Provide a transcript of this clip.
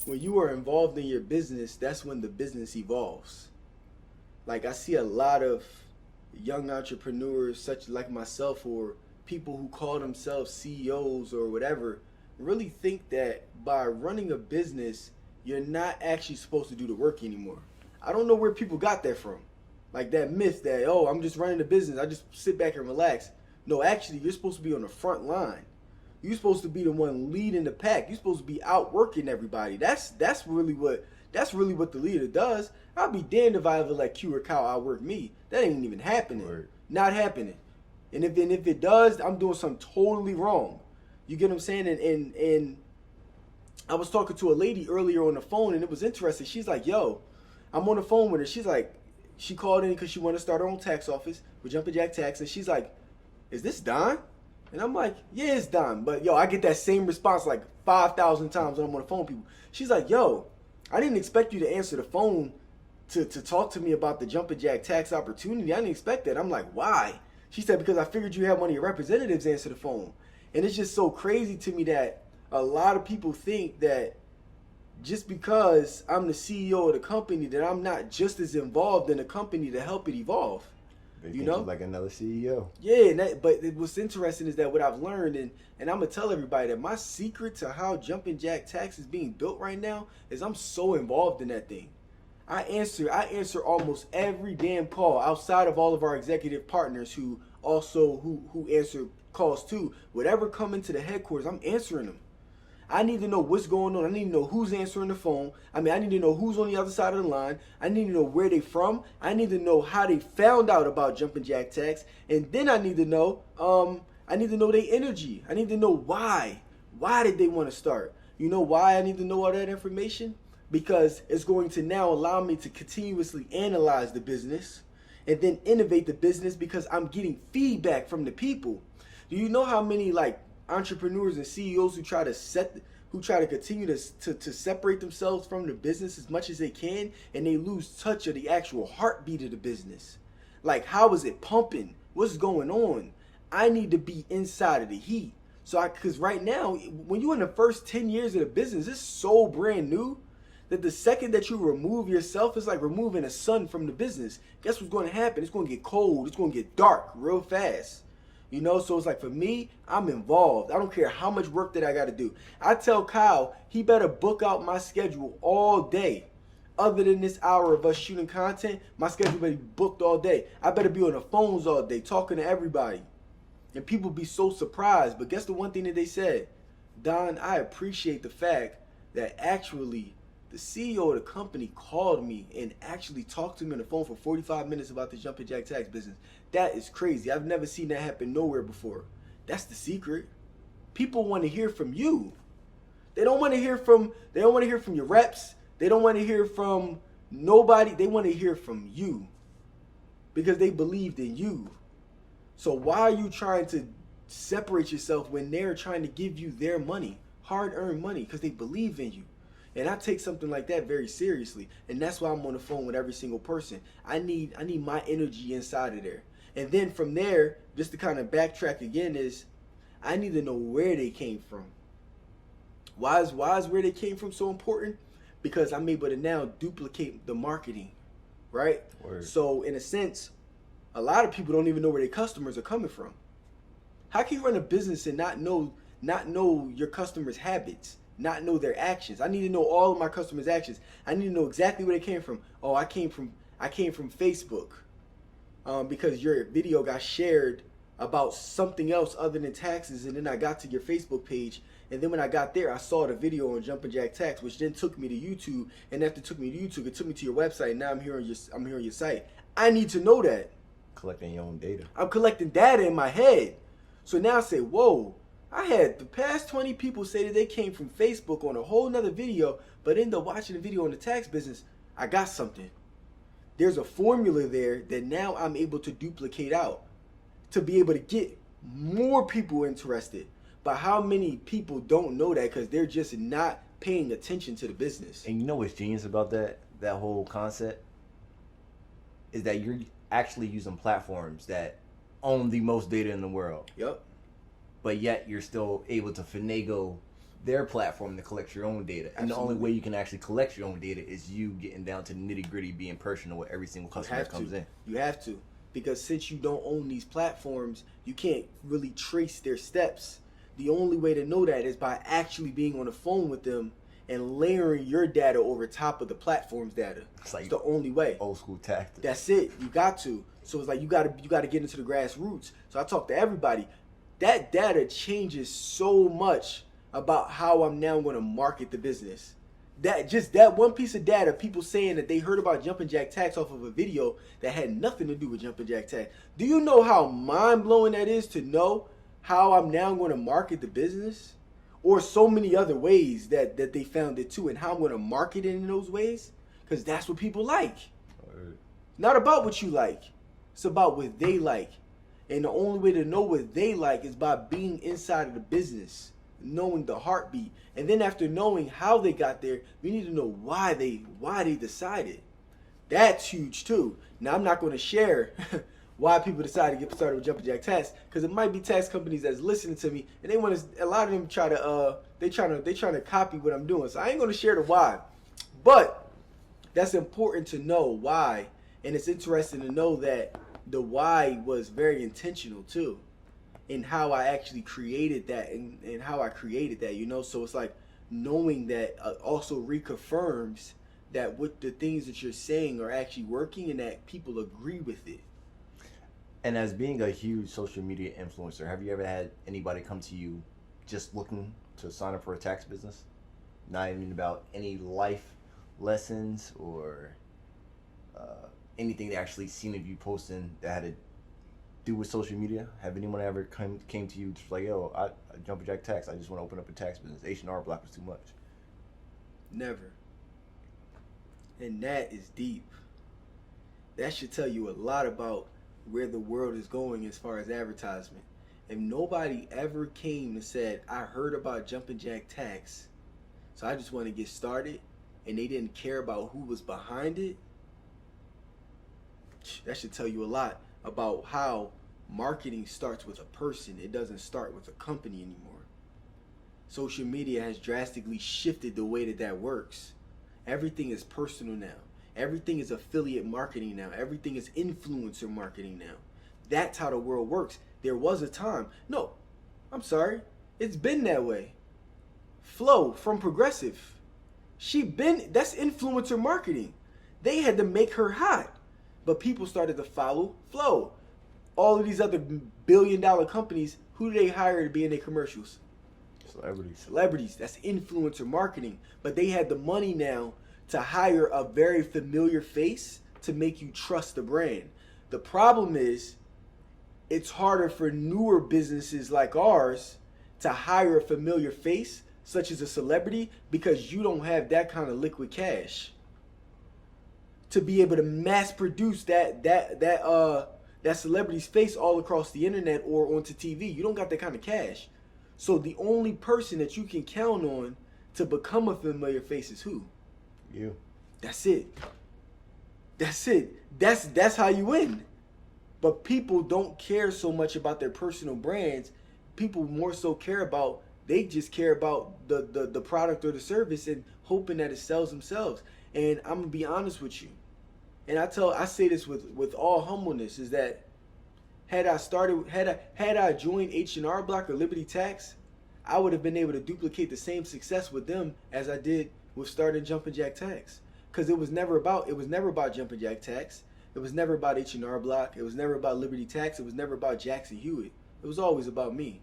when you are involved in your business, that's when the business evolves. Like I see a lot of young entrepreneurs, such like myself, or people who call themselves CEOs or whatever, really think that by running a business, you're not actually supposed to do the work anymore. I don't know where people got that from. Like that myth that, oh, I'm just running a business, I just sit back and relax. No, actually, you're supposed to be on the front line. You're supposed to be the one leading the pack. You're supposed to be outworking everybody. That's really what the leader does. I'll be damned if I ever let Q or Kyle outwork me. That ain't even happening. Word. Not happening. And if it does, I'm doing something totally wrong. You get what I'm saying? And I was talking to a lady earlier on the phone, and it was interesting. She's like, yo, I'm on the phone with her. She's like, she called in because she wanted to start her own tax office with Jumpin' Jack Tax. And she's like, is this Don? And I'm like, yeah, it's Don. But, yo, I get that same response like 5,000 times when I'm on the phone with people. She's like, yo, I didn't expect you to answer the phone to talk to me about the Jumpin' Jack Tax opportunity. I didn't expect that. I'm like, why? She said, because I figured you had one of your representatives answer the phone. And it's just so crazy to me that a lot of people think that just because I'm the CEO of the company that I'm not just as involved in the company to help it evolve. They You think know? you're like another CEO. Yeah, but what's interesting is that what I've learned, and I'm going to tell everybody that my secret to how Jumpin' Jack Tax is being built right now is I'm so involved in that thing. I answer almost every damn call outside of all of our executive partners who answer calls too. Whatever come into the headquarters, I'm answering them. I need to know what's going on. I need to know who's answering the phone. I need to know who's on the other side of the line. I need to know where they from. I need to know how they found out about Jumpin' Jack Tax. And then I need to know their energy. I need to know why. Why did they want to start? You know why I need to know all that information? Because it's going to now allow me to continuously analyze the business and then innovate the business because I'm getting feedback from the people. Do you know how many entrepreneurs and CEOs who try to continue to separate themselves from the business as much as they can, and they lose touch of the actual heartbeat of the business? Like, how is it pumping? What's going on? I need to be inside of the heat. Because right now, when you're in the first 10 years of the business, it's so brand new that the second that you remove yourself, it's like removing a sun from the business. Guess what's going to happen? It's going to get cold. It's going to get dark real fast. You know, so it's like for me, I'm involved. I don't care how much work that I got to do. I tell Kyle, he better book out my schedule all day. Other than this hour of us shooting content, my schedule better be booked all day. I better be on the phones all day talking to everybody. And people be so surprised. But guess the one thing that they said? Don, I appreciate the fact that actually the CEO of the company called me and actually talked to me on the phone for 45 minutes about the Jumpin' Jack Tax business. That is crazy. I've never seen that happen nowhere before. That's the secret. People want to hear from you. They don't want to hear from your reps. They don't want to hear from nobody. They want to hear from you because they believed in you. So why are you trying to separate yourself when they're trying to give you their money, hard-earned money, because they believe in you? And I take something like that very seriously. And that's why I'm on the phone with every single person. I need my energy inside of there. And then from there, just to kind of backtrack again, is I need to know where they came from. Why is where they came from so important? Because I'm able to now duplicate the marketing, right? Word. So in a sense, a lot of people don't even know where their customers are coming from. How can you run a business and not know your customers' habits? Not know their actions. I need to know all of my customers' actions. I need to know exactly where they came from. Oh, I came from Facebook, because your video got shared about something else other than taxes, and then I got to your Facebook page, and then when I got there, I saw the video on Jumpin' Jack Tax, which then took me to YouTube, and after it took me to YouTube, it took me to your website. And now I'm here on your site. I need to know that. Collecting your own data. I'm collecting data in my head. So now I say, whoa. I had the past 20 people say that they came from Facebook on a whole nother video, but ended up watching the video on the tax business. I got something. There's a formula there that now I'm able to duplicate out to be able to get more people interested. But how many people don't know that because they're just not paying attention to the business? And you know what's genius about that whole concept? Is that you're actually using platforms that own the most data in the world. Yep. But yet you're still able to finagle their platform to collect your own data. And the only Absolutely. way you can actually collect your own data is you getting down to the nitty gritty, being personal with every single customer that comes in. You have to. Because since you don't own these platforms, you can't really trace their steps. The only way to know that is by actually being on the phone with them and layering your data over top of the platform's data. It's like the only way. Old school tactics. That's it. You got to. So it's like you got to get into the grassroots. So I talk to everybody. That data changes so much about how I'm now going to market the business. That one piece of data, people saying that they heard about jumping jack tax off of a video that had nothing to do with jumping jack tax. Do you know how mind blowing that is to know how I'm now going to market the business? Or so many other ways that they found it too, and how I'm going to market it in those ways? Because that's what people like. Right. Not about what you like. It's about what they like. And the only way to know what they like is by being inside of the business, knowing the heartbeat. And then after knowing how they got there, we need to know why they decided. That's huge too. Now I'm not going to share why people decided to get started with jumping jack tax, because it might be tax companies that's listening to me and they want to. A lot of them trying to copy what I'm doing. So I ain't going to share the why, but that's important to know why, and it's interesting to know that the why was very intentional too, in how I actually created that and how I created that. So it's like knowing that also reconfirms that what the things that you're saying are actually working and that people agree with it. And as being a huge social media influencer, have you ever had anybody come to you just looking to sign up for a tax business? Not even about any life lessons or anything they actually seen of you posting that had to do with social media? Have anyone ever came to you just like, yo, I jump a jack tax, I just want to open up a tax business. H&R Block was too much. Never. And that is deep. That should tell you a lot about where the world is going as far as advertisement. If nobody ever came and said, I heard about jumping jack tax, so I just want to get started, and they didn't care about who was behind it, that should tell you a lot about how marketing starts with a person. It doesn't start with a company anymore. Social media has drastically shifted the way that works. Everything is personal now. Everything is affiliate marketing now. Everything is influencer marketing now. That's how the world works. There was a time. No, I'm sorry. It's been that way. Flo from Progressive. That's influencer marketing. They had to make her hot. But people started to follow Flo. All of these other billion-dollar companies, who do they hire to be in their commercials? Celebrities. That's influencer marketing. But they had the money now to hire a very familiar face to make you trust the brand. The problem is, it's harder for newer businesses like ours to hire a familiar face, such as a celebrity, because you don't have that kind of liquid cash to be able to mass produce that celebrity's face all across the internet or onto TV. You don't got that kind of cash. So the only person that you can count on to become a familiar face is who? You. That's it. That's how you win. But people don't care so much about their personal brands. People more so they just care about the product or the service and hoping that it sells themselves. And I'm gonna be honest with you. And I say this with all humbleness, is that had I joined H&R Block or Liberty Tax, I would have been able to duplicate the same success with them as I did with starting Jumpin' Jack Tax. Because it was never about Jumpin' Jack Tax. It was never about H&R Block. It was never about Liberty Tax. It was never about Jackson Hewitt. It was always about me.